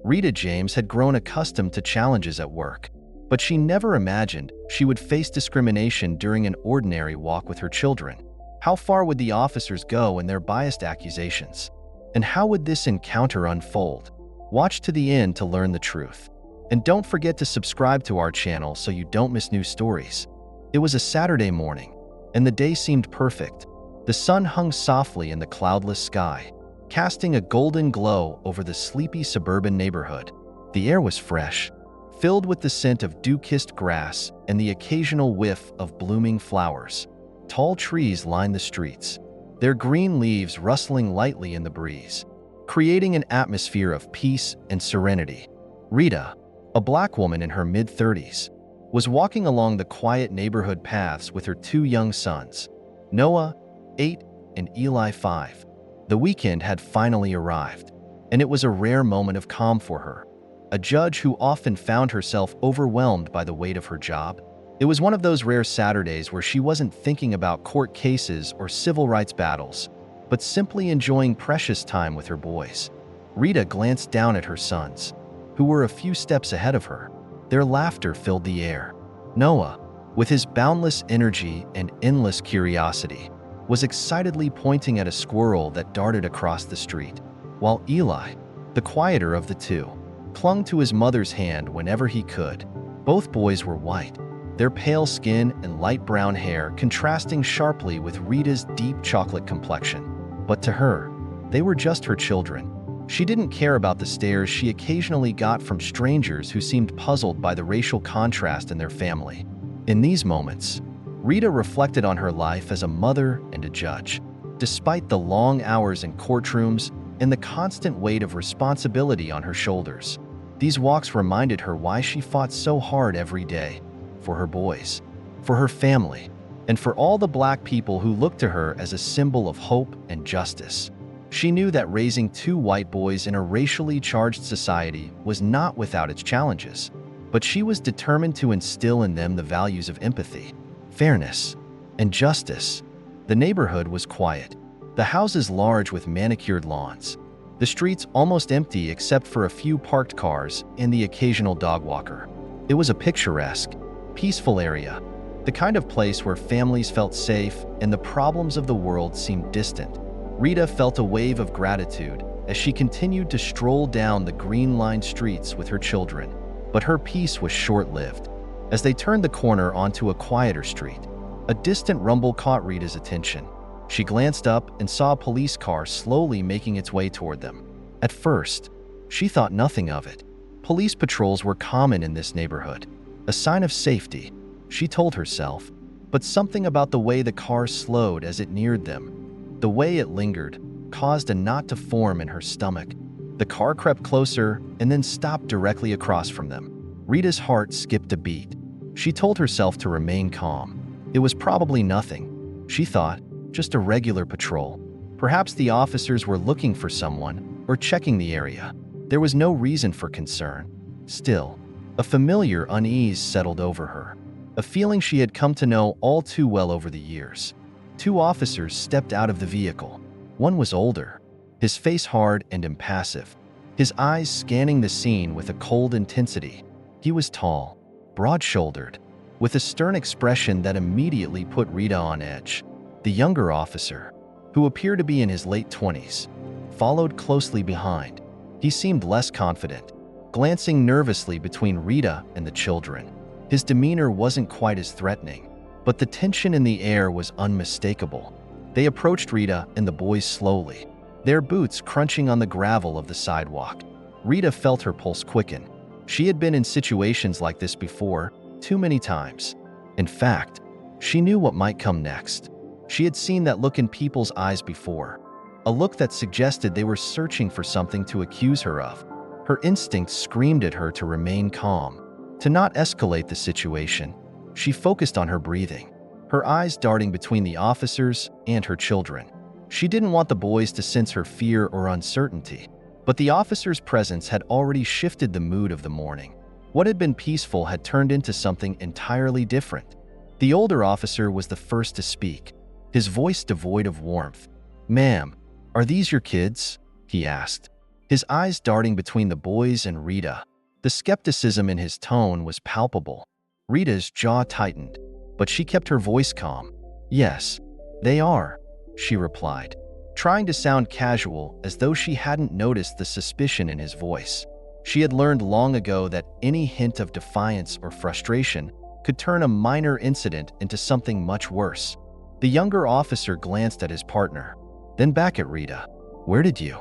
Rita James had grown accustomed to challenges at work, but she never imagined she would face discrimination during an ordinary walk with her children. How far would the officers go in their biased accusations? And how would this encounter unfold? Watch to the end to learn the truth. And don't forget to subscribe to our channel so you don't miss new stories. It was a Saturday morning, and the day seemed perfect. The sun hung softly in the cloudless sky, casting a golden glow over the sleepy suburban neighborhood. The air was fresh, filled with the scent of dew-kissed grass and the occasional whiff of blooming flowers. Tall trees lined the streets, their green leaves rustling lightly in the breeze, creating an atmosphere of peace and serenity. Rita, a black woman in her mid-30s, was walking along the quiet neighborhood paths with her two young sons, Noah, 8, and Eli, 5. The weekend had finally arrived, and it was a rare moment of calm for her. A judge who often found herself overwhelmed by the weight of her job, it was one of those rare Saturdays where she wasn't thinking about court cases or civil rights battles, but simply enjoying precious time with her boys. Rita glanced down at her sons, who were a few steps ahead of her. Their laughter filled the air. Noah, with his boundless energy and endless curiosity, was excitedly pointing at a squirrel that darted across the street, while Eli, the quieter of the two, clung to his mother's hand whenever he could. Both boys were white, their pale skin and light brown hair contrasting sharply with Rita's deep chocolate complexion. But to her, they were just her children. She didn't care about the stares she occasionally got from strangers who seemed puzzled by the racial contrast in their family. In these moments, Rita reflected on her life as a mother and a judge. Despite the long hours in courtrooms and the constant weight of responsibility on her shoulders, these walks reminded her why she fought so hard every day. For her boys, for her family, and for all the black people who looked to her as a symbol of hope and justice. She knew that raising two white boys in a racially charged society was not without its challenges, but she was determined to instill in them the values of empathy, fairness, and justice. The neighborhood was quiet, the houses large with manicured lawns, the streets almost empty except for a few parked cars and the occasional dog walker. It was a picturesque, peaceful area, the kind of place where families felt safe and the problems of the world seemed distant. Rita felt a wave of gratitude as she continued to stroll down the green-lined streets with her children. But her peace was short-lived. As they turned the corner onto a quieter street, a distant rumble caught Rita's attention. She glanced up and saw a police car slowly making its way toward them. At first, she thought nothing of it. Police patrols were common in this neighborhood, a sign of safety, she told herself, but something about the way the car slowed as it neared them, the way it lingered, caused a knot to form in her stomach. The car crept closer and then stopped directly across from them. Rita's heart skipped a beat. She told herself to remain calm. It was probably nothing, she thought, just a regular patrol. Perhaps the officers were looking for someone or checking the area. There was no reason for concern. Still, a familiar unease settled over her, a feeling she had come to know all too well over the years. Two officers stepped out of the vehicle. One was older, his face hard and impassive, his eyes scanning the scene with a cold intensity. He was tall, broad-shouldered, with a stern expression that immediately put Rita on edge. The younger officer, who appeared to be in his late 20s, followed closely behind. He seemed less confident, glancing nervously between Rita and the children. His demeanor wasn't quite as threatening, but the tension in the air was unmistakable. They approached Rita and the boys slowly, their boots crunching on the gravel of the sidewalk. Rita felt her pulse quicken. She had been in situations like this before, too many times. In fact, she knew what might come next. She had seen that look in people's eyes before, a look that suggested they were searching for something to accuse her of. Her instincts screamed at her to remain calm, to not escalate the situation. She focused on her breathing, her eyes darting between the officers and her children. She didn't want the boys to sense her fear or uncertainty, but the officers' presence had already shifted the mood of the morning. What had been peaceful had turned into something entirely different. The older officer was the first to speak, his voice devoid of warmth. "Ma'am, are these your kids?" he asked. his eyes darting between the boys and Rita. The skepticism in his tone was palpable. Rita's jaw tightened, but she kept her voice calm. "Yes, they are," she replied, trying to sound casual as though she hadn't noticed the suspicion in his voice. She had learned long ago that any hint of defiance or frustration could turn a minor incident into something much worse. The younger officer glanced at his partner, then back at Rita. "Where did you,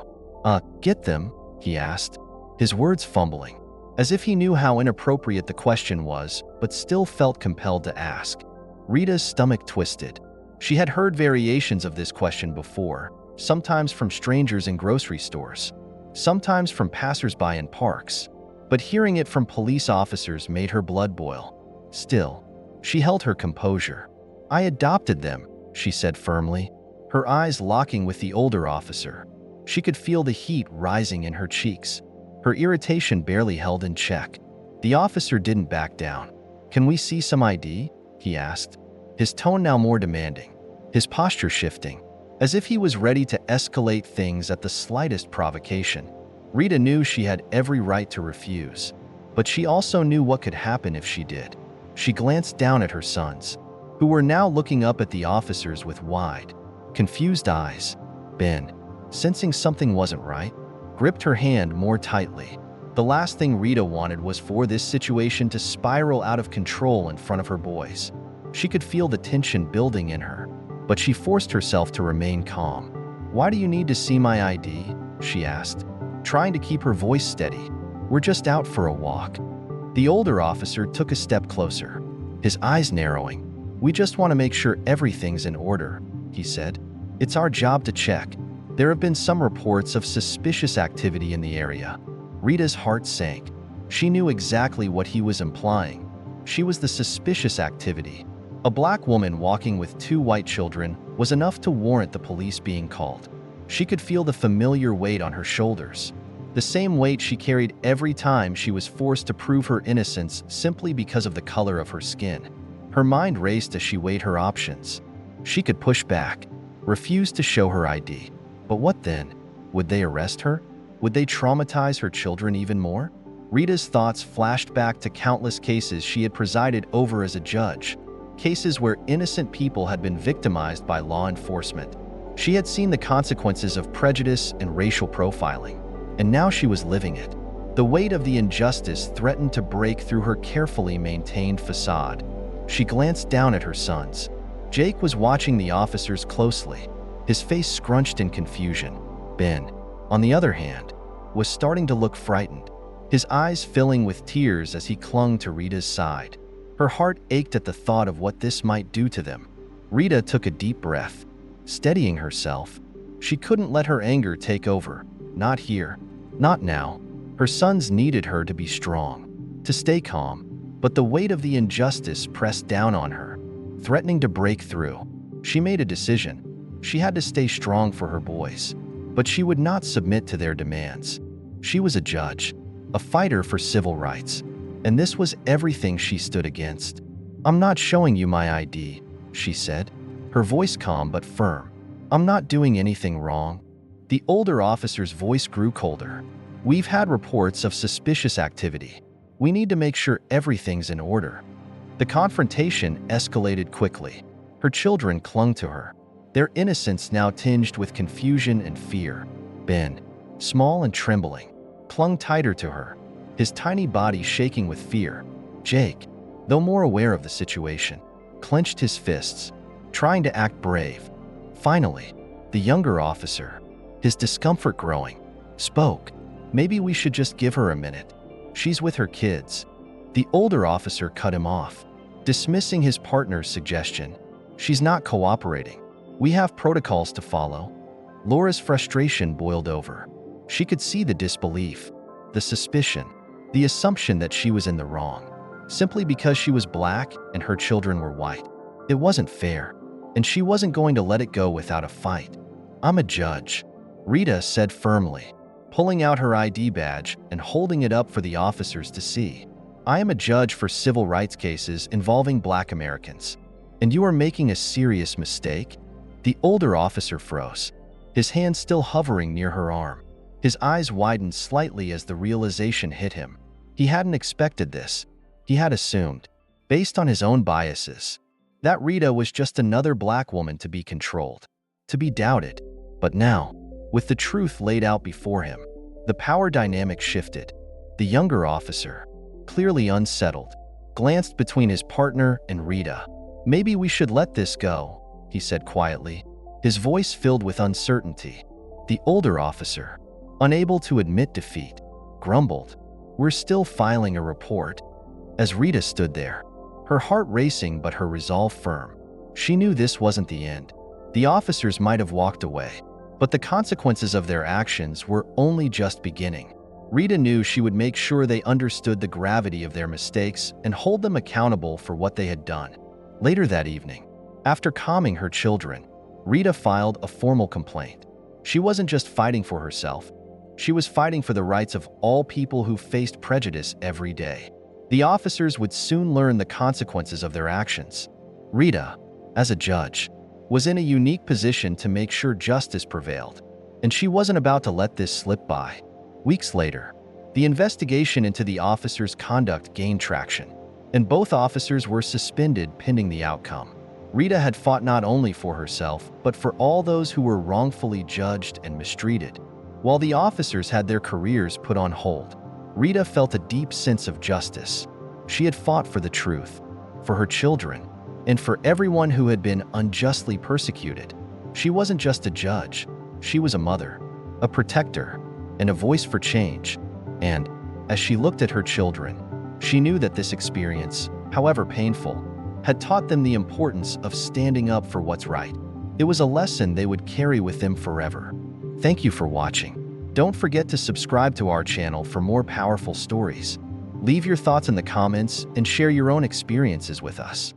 get them?" he asked, his words fumbling, as if he knew how inappropriate the question was, but still felt compelled to ask. Rita's stomach twisted. She had heard variations of this question before, sometimes from strangers in grocery stores, sometimes from passersby in parks, but hearing it from police officers made her blood boil. Still, she held her composure. "I adopted them," she said firmly, her eyes locking with the older officer. She could feel the heat rising in her cheeks, her irritation barely held in check. The officer didn't back down. "Can we see some ID?" he asked, his tone now more demanding, his posture shifting, as if he was ready to escalate things at the slightest provocation. Rita knew she had every right to refuse, but she also knew what could happen if she did. She glanced down at her sons, who were now looking up at the officers with wide, confused eyes. Ben, sensing something wasn't right, gripped her hand more tightly. The last thing Rita wanted was for this situation to spiral out of control in front of her boys. She could feel the tension building in her, but she forced herself to remain calm. "Why do you need to see my ID?" she asked, trying to keep her voice steady. "We're just out for a walk." The older officer took a step closer, his eyes narrowing. "We just want to make sure everything's in order," he said. "It's our job to check. There have been some reports of suspicious activity in the area." Rita's heart sank. She knew exactly what he was implying. She was the suspicious activity. A black woman walking with 2 white children was enough to warrant the police being called. She could feel the familiar weight on her shoulders, the same weight she carried every time she was forced to prove her innocence simply because of the color of her skin. Her mind raced as she weighed her options. She could push back, refuse to show her ID. But what then? Would they arrest her? Would they traumatize her children even more? Rita's thoughts flashed back to countless cases she had presided over as a judge, cases where innocent people had been victimized by law enforcement. She had seen the consequences of prejudice and racial profiling, and now she was living it. The weight of the injustice threatened to break through her carefully maintained facade. She glanced down at her sons. Jake was watching the officers closely, his face scrunched in confusion. Ben, on the other hand, was starting to look frightened, his eyes filling with tears as he clung to Rita's side. Her heart ached at the thought of what this might do to them. Rita took a deep breath, steadying herself. She couldn't let her anger take over. Not here. Not now. Her sons needed her to be strong, to stay calm, but the weight of the injustice pressed down on her, threatening to break through. She made a decision. She had to stay strong for her boys, but she would not submit to their demands. She was a judge, a fighter for civil rights, and this was everything she stood against. "I'm not showing you my ID," she said, her voice calm but firm. "I'm not doing anything wrong." The older officer's voice grew colder. "We've had reports of suspicious activity. We need to make sure everything's in order." The confrontation escalated quickly. Her children clung to her, their innocence now tinged with confusion and fear. Ben, small and trembling, clung tighter to her, his tiny body shaking with fear. Jake, though more aware of the situation, clenched his fists, trying to act brave. Finally, the younger officer, his discomfort growing, spoke. "Maybe we should just give her a minute. She's with her kids." The older officer cut him off, dismissing his partner's suggestion. "She's not cooperating. We have protocols to follow." Laura's frustration boiled over. She could see the disbelief, the suspicion, the assumption that she was in the wrong, simply because she was black and her children were white. It wasn't fair, and she wasn't going to let it go without a fight. "I'm a judge," Rita said firmly, pulling out her ID badge and holding it up for the officers to see. "I am a judge for civil rights cases involving Black Americans, and you are making a serious mistake." The older officer froze, his hand still hovering near her arm. His eyes widened slightly as the realization hit him. He hadn't expected this. He had assumed, based on his own biases, that Rita was just another black woman to be controlled, to be doubted. But now, with the truth laid out before him, the power dynamic shifted. The younger officer, clearly unsettled, glanced between his partner and Rita. "Maybe we should let this go," he said quietly, his voice filled with uncertainty. The older officer, unable to admit defeat, grumbled, "We're still filing a report." As Rita stood there, her heart racing but her resolve firm, she knew this wasn't the end. The officers might have walked away, but the consequences of their actions were only just beginning. Rita knew she would make sure they understood the gravity of their mistakes and hold them accountable for what they had done. Later that evening, after calming her children, Rita filed a formal complaint. She wasn't just fighting for herself. She was fighting for the rights of all people who faced prejudice every day. The officers would soon learn the consequences of their actions. Rita, as a judge, was in a unique position to make sure justice prevailed, and she wasn't about to let this slip by. Weeks later, the investigation into the officers' conduct gained traction, and both officers were suspended pending the outcome. Rita had fought not only for herself, but for all those who were wrongfully judged and mistreated. While the officers had their careers put on hold, Rita felt a deep sense of justice. She had fought for the truth, for her children, and for everyone who had been unjustly persecuted. She wasn't just a judge, she was a mother, a protector, and a voice for change. And, as she looked at her children, she knew that this experience, however painful, had taught them the importance of standing up for what's right. It was a lesson they would carry with them forever. Thank you for watching. Don't forget to subscribe to our channel for more powerful stories. Leave your thoughts in the comments and share your own experiences with us.